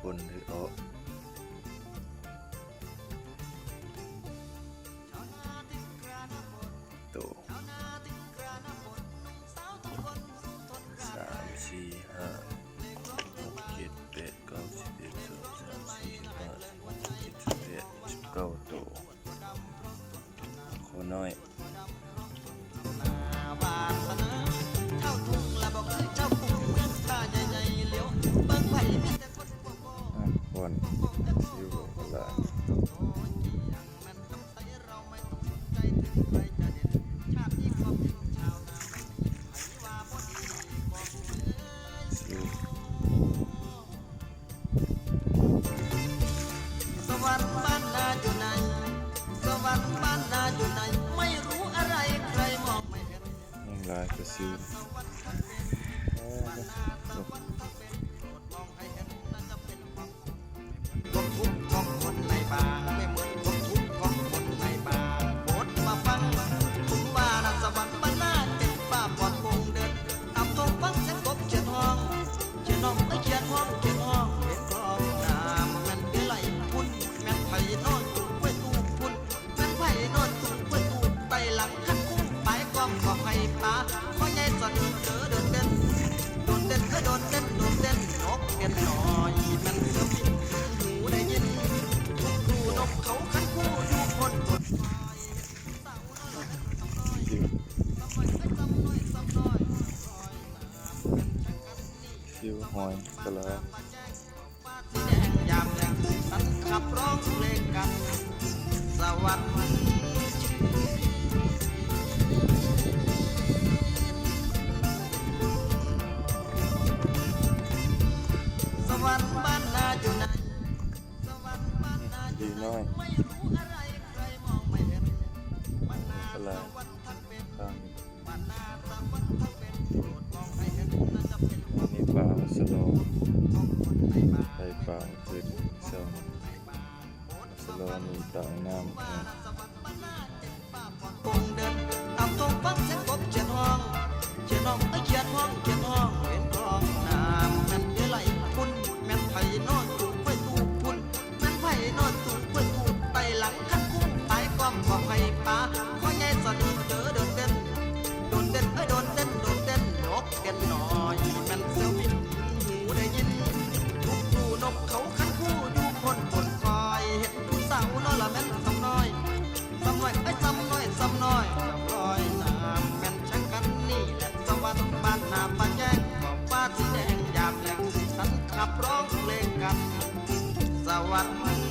ปนหรือออกโต3 4 5 6 7 8 9 10 11 12 13 14 15 16 17 18 19โตขอน้อยคนอยู่หลายสวรรค์บ้านนาอยู่ไหนสวรรค์บ้านนาอยู่ไหนไม่รู้อะไรใครมองไม่เห็นยังหลายก็ซื้อความทุกข์ของคนในบ้านไม่เหมือนความทุกข์ของคนในบ้านโปรดมาฟังผมว่านะสวรรค์บ้านนาเป็นป่าปลอดโปร่งเดินตามท้องฟังเสียงกบเขียนห้องเขียนห้องเขียนห้องเขียนห้องเห็นกองน้ำแม่นเกไหลพุ่นแม่นไผ่นอนตุ้งกล้วยตู้พุ่นแม่นไผ่นอนตุ้งกล้วยตู้ไตหลังขันคุ้มปลายกองก็ให้ปลาข้อใหญ่สะเดินเดินเต้นโดนเต้นโดนเต้นโดนเต้นนกเก็นหน่อยแม่นเสือพิษหูได้ยินทุกดูนกเขาขันคู่อยู่คนกดคิวหอยกะลาสีแดงยามแดงสันขับร้องเพลงกันสวัสดีสวรรค์บ้านนาอยู่ไหนสวรรค์บ้านนาอยู่ไหนไม่รู้อะไรใครมองไม่เห็นบ้านนาสวรรค์ทั้งเป็นบ้านนาสวรรค์ทั้งเป็นโปรดมองให้เห็นน่าจะเป็นอันนี้ปลาสโลของคนในบ้าน ไข่ปลาขึ้นเสริมสโลมีต่างน้ำคงเดินตามท้องฟังเสียงกบเขียนห้องเขียนห้องเขียนห้องเขียนห้องเห็นกองน้ำแม่นเกไหลพุ่นแม่นไผ่นอนตุ้งกล้วยตู้พุ่นแม่นไผ่นอนตุ้งกล้วยตู้ไตหลังขันคุ้มปลายความก็ให้ปลาข้อใหญ่สะเดินเดินเต้นโดนเต้นโดนเต้นโดนเต้นนกเก็นหน่อยแม่นเสือบินหูได้ยินทุกดูนกเขาขันคู่อยู่คนบนคอยเห็นผู้สาวน้อยละแม่นสำน้อยสำน้อยสำน้อยสำน้อยลอยน้ำแม่นช่างกันนี่แหละสวรรค์บ้านนาป้าแจ้งบอกฟ้าสีแดงยามแหลงสันขับร้องเพลงกันสวัสดี